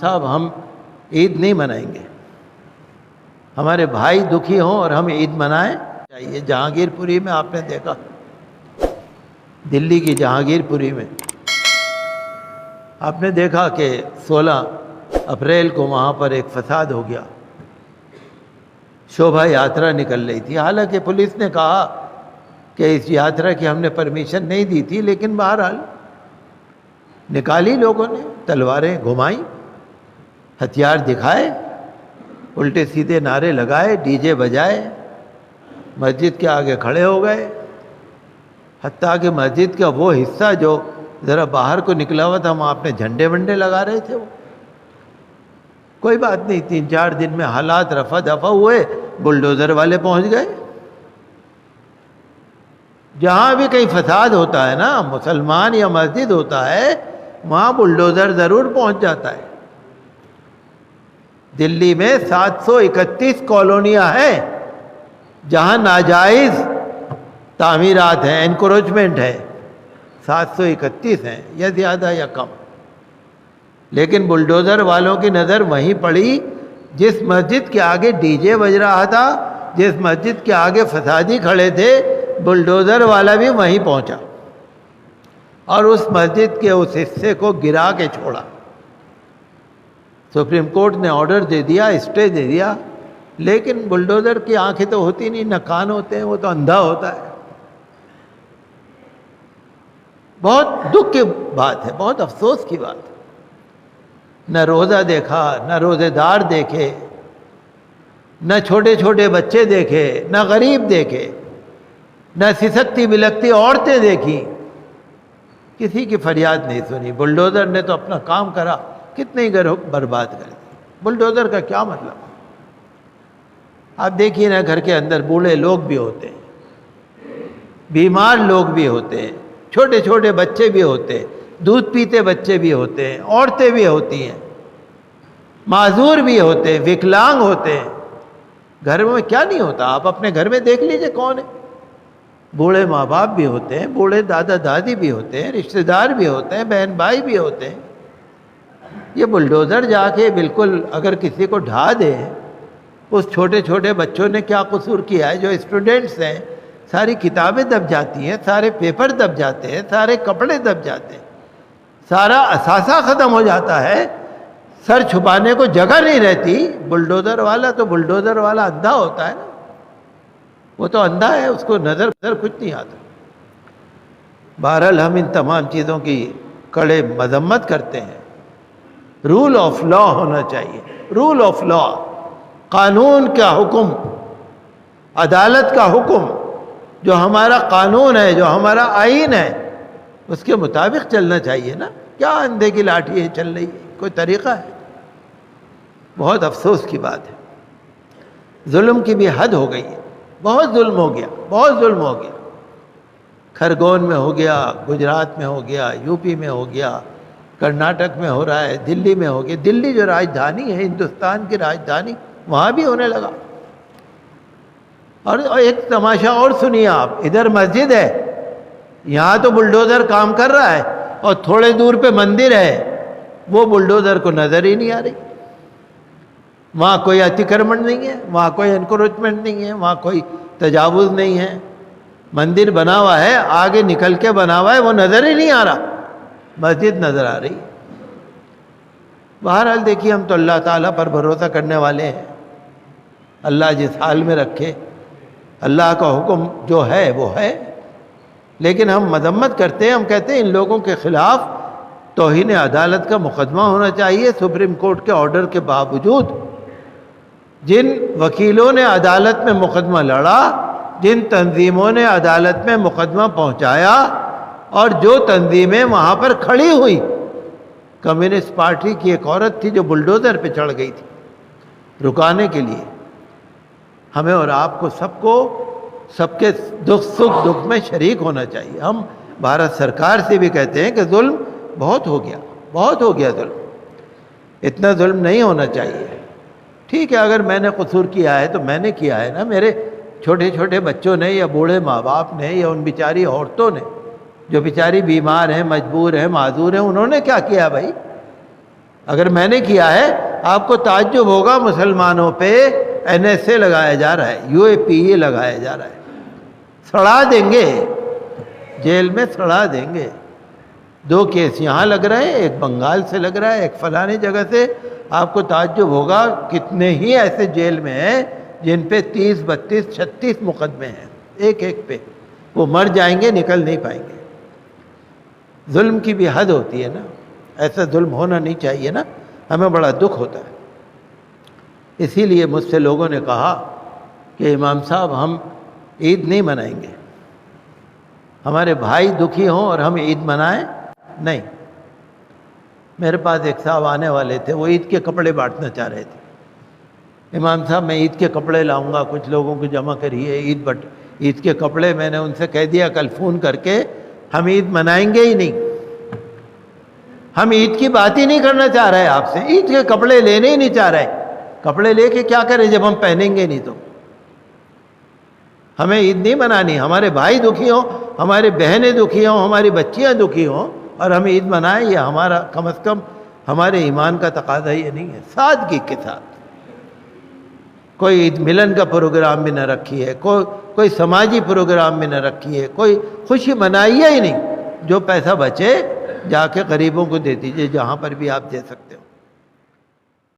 صاحب ہم عید نہیں منائیں گے، ہمارے بھائی دکھی ہوں اور ہم عید منائیں چاہیے۔ جہانگیر پوری میں آپ نے دیکھا، دلی کی جہانگیر پوری میں آپ نے دیکھا کہ 16 اپریل کو وہاں پر ایک فساد ہو گیا، شوبھا یاترا نکل رہی تھی، حالانکہ پولیس نے کہا کہ اس یاترا کی ہم نے پرمیشن نہیں دی تھی، لیکن بہرحال نکالی لوگوں نے، تلواریں گھمائیں، ہتھیار دکھائے، الٹے سیدھے نعرے لگائے، ڈی جے بجائے، مسجد کے آگے کھڑے ہو گئے، حتیٰ کہ مسجد کا وہ حصہ جو ذرا باہر کو نکلا ہوا تھا وہاں اپنے جھنڈے ونڈے لگا رہے تھے وہ۔ کوئی بات نہیں، 3-4 دن میں حالات رفع دفع ہوئے، بلڈوزر والے پہنچ گئے۔ جہاں بھی کہیں فساد ہوتا ہے نا، مسلمان یا مسجد ہوتا ہے، وہاں بلڈوزر ضرور پہنچ جاتا ہے۔ دلی میں 731 کالونیاں ہیں جہاں ناجائز تعمیرات ہیں، انکروچمنٹ ہے، 731 ہیں، یا زیادہ یا کم۔ لیکن بلڈوزر والوں کی نظر وہیں پڑی جس مسجد کے آگے ڈی جے بج رہا تھا، جس مسجد کے آگے فسادی کھڑے تھے، بلڈوزر والا بھی وہیں پہنچا اور اس مسجد کے اس حصے کو گرا کے چھوڑا۔ سپریم کورٹ نے آرڈر دے دیا، اسٹے دے دیا، لیکن بلڈوزر کی آنکھیں تو ہوتی نہیں، نہ کان ہوتے ہیں، وہ تو اندھا ہوتا ہے۔ بہت دکھ کی بات ہے، بہت افسوس کی بات ہے۔ نہ روزہ دیکھا، نہ روزے دار دیکھے، نہ چھوٹے چھوٹے بچے دیکھے، نہ غریب دیکھے، نہ سسکتی بلکتی عورتیں دیکھی، کسی کی فریاد نہیں سنی۔ بلڈوزر نے تو اپنا کام کرا، کتنے ہی گھر برباد کر دی۔ بلڈوزر کا کیا مطلب؟ آپ دیکھیے نا، گھر کے اندر بوڑھے لوگ بھی ہوتے ہیں، بیمار لوگ بھی ہوتے ہیں، چھوٹے چھوٹے بچے بھی ہوتے ہیں، دودھ پیتے بچے بھی ہوتے ہیں، عورتیں بھی ہوتی ہیں، معذور بھی ہوتے ہیں، وکلانگ ہوتے ہیں۔ گھر میں کیا نہیں ہوتا؟ آپ اپنے گھر میں دیکھ لیجئے کون ہے۔ بوڑھے ماں باپ بھی ہوتے ہیں، بوڑھے دادا دادی بھی ہوتے ہیں، رشتہ دار بھی ہوتے ہیں، بہن بھائی بھی ہوتے ہیں۔ یہ بلڈوزر جا کے بالکل اگر کسی کو ڈھا دے، اس چھوٹے چھوٹے بچوں نے کیا قصور کیا ہے؟ جو اسٹوڈنٹس ہیں، ساری کتابیں دب جاتی ہیں، سارے پیپر دب جاتے ہیں، سارے کپڑے دب جاتے ہیں، سارا اثاثہ ختم ہو جاتا ہے، سر چھپانے کو جگہ نہیں رہتی۔ بلڈوزر والا اندھا ہوتا ہے نا، وہ تو اندھا ہے، اس کو نظر کچھ نہیں آتا۔ بہرحال ہم ان تمام چیزوں کی کڑے مذمت کرتے ہیں۔ رول آف لا ہونا چاہیے، رول آف لا، قانون کا حکم، عدالت کا حکم، جو ہمارا قانون ہے، جو ہمارا آئین ہے، اس کے مطابق چلنا چاہیے نا۔ کیا اندھے کی لاٹھی چل رہی ہے؟ کوئی طریقہ ہے؟ بہت افسوس کی بات ہے۔ ظلم کی بھی حد ہو گئی ہے، بہت ظلم ہو گیا، بہت ظلم ہو گیا۔ کھرگون میں ہو گیا، گجرات میں ہو گیا، یو پی میں ہو گیا، کرناٹک میں ہو رہا ہے، دلی میں ہو گیا۔ دلی جو راجدھانی ہے، ہندوستان کی راجدھانی، وہاں بھی ہونے لگا۔ اور ایک تماشا اور سنیے آپ، ادھر مسجد ہے، یہاں تو بلڈوزر کام کر رہا ہے، اور تھوڑے دور پہ مندر ہے، وہ بلڈوزر کو نظر ہی نہیں آ رہی۔ وہاں کوئی اتکرمن نہیں ہے، وہاں کوئی انکروچمنٹ نہیں ہے، وہاں کوئی تجاوز نہیں ہے۔ مندر بنا ہوا ہے، آگے نکل کے بنا ہوا ہے، وہ نظر ہی نہیں آ رہا، مسجد نظر آ رہی ہے۔ بہرحال دیکھیے، ہم تو اللہ تعالیٰ پر بھروسہ کرنے والے ہیں، اللہ جس حال میں رکھے، اللہ کا حکم جو ہے وہ ہے۔ لیکن ہم مذمت کرتے ہیں، ہم کہتے ہیں ان لوگوں کے خلاف توہین عدالت کا مقدمہ ہونا چاہیے۔ سپریم کورٹ کے آرڈر کے باوجود جن وکیلوں نے عدالت میں مقدمہ لڑا، جن تنظیموں نے عدالت میں مقدمہ پہنچایا، اور جو تنظیمیں وہاں پر کھڑی ہوئی، کمیونسٹ پارٹی کی ایک عورت تھی جو بلڈوزر پہ چڑھ گئی تھی رکانے کے لیے۔ ہمیں اور آپ کو سب کے دکھ میں شریک ہونا چاہیے۔ ہم بھارت سرکار سے بھی کہتے ہیں کہ ظلم بہت ہو گیا، بہت ہو گیا ظلم، اتنا ظلم نہیں ہونا چاہیے۔ ٹھیک ہے، اگر میں نے قصور کیا ہے تو میں نے کیا ہے نا، میرے چھوٹے چھوٹے بچوں نے، یا بوڑھے ماں باپ نے، یا ان بیچاری عورتوں نے جو بیچاری بیمار ہیں، مجبور ہیں، معذور ہیں، انہوں نے کیا کیا بھائی؟ اگر میں نے کیا ہے آپ کو تعجب ہوگا، مسلمانوں پہ NSA لگایا جا رہا ہے، UAPA لگایا جا رہا ہے، سڑا دیں گے، جیل میں سڑا دیں گے۔ 2 کیس یہاں لگ رہے ہیں، ایک بنگال سے لگ رہا ہے، ایک فلانی جگہ سے۔ آپ کو تعجب ہوگا کتنے ہی ایسے جیل میں ہیں جن پہ 30 32 36 مقدمے ہیں، ایک ایک پہ۔ وہ مر جائیں گے، نکل نہیں پائیں گے۔ ظلم کی بھی حد ہوتی ہے نا، ایسا ظلم ہونا نہیں چاہیے نا، ہمیں بڑا دکھ ہوتا ہے۔ اسی لیے مجھ سے لوگوں نے کہا کہ امام صاحب ہم عید نہیں منائیں گے، ہمارے بھائی دکھی ہوں اور ہم عید منائیں نہیں۔ میرے پاس ایک صاحب آنے والے تھے، وہ عید کے کپڑے بانٹنا چاہ رہے تھے۔ امام صاحب میں عید کے کپڑے لاؤں گا، کچھ لوگوں کو جمع کریے، عید کے کپڑے۔ میں نے ان سے کہہ دیا کل فون کر کے، ہم عید منائیں گے ہی نہیں، ہم عید کی بات ہی نہیں کرنا چاہ رہے آپ سے، عید کے کپڑے لینے ہی نہیں چاہ رہے۔ کپڑے لے کے کیا کریں جب ہم پہنیں گے نہیں تو؟ ہمیں عید نہیں منانی، ہمارے بھائی دکھی ہوں، ہماری بہنیں دکھی ہوں، ہماری بچیاں دکھی ہوں اور ہم عید منائیں، یہ ہمارا کم از کم ہمارے ایمان کا تقاضا یہ نہیں ہے۔ سادگی کے ساتھ کوئی عید ملن کا پروگرام بھی نہ رکھیے، کوئی سماجی پروگرام بھی نہ رکھیے، کوئی خوشی منائیے ہی نہیں۔ جو پیسہ بچے جا کے غریبوں کو دے دیجیے، جہاں پر بھی آپ دے سکتے ہو۔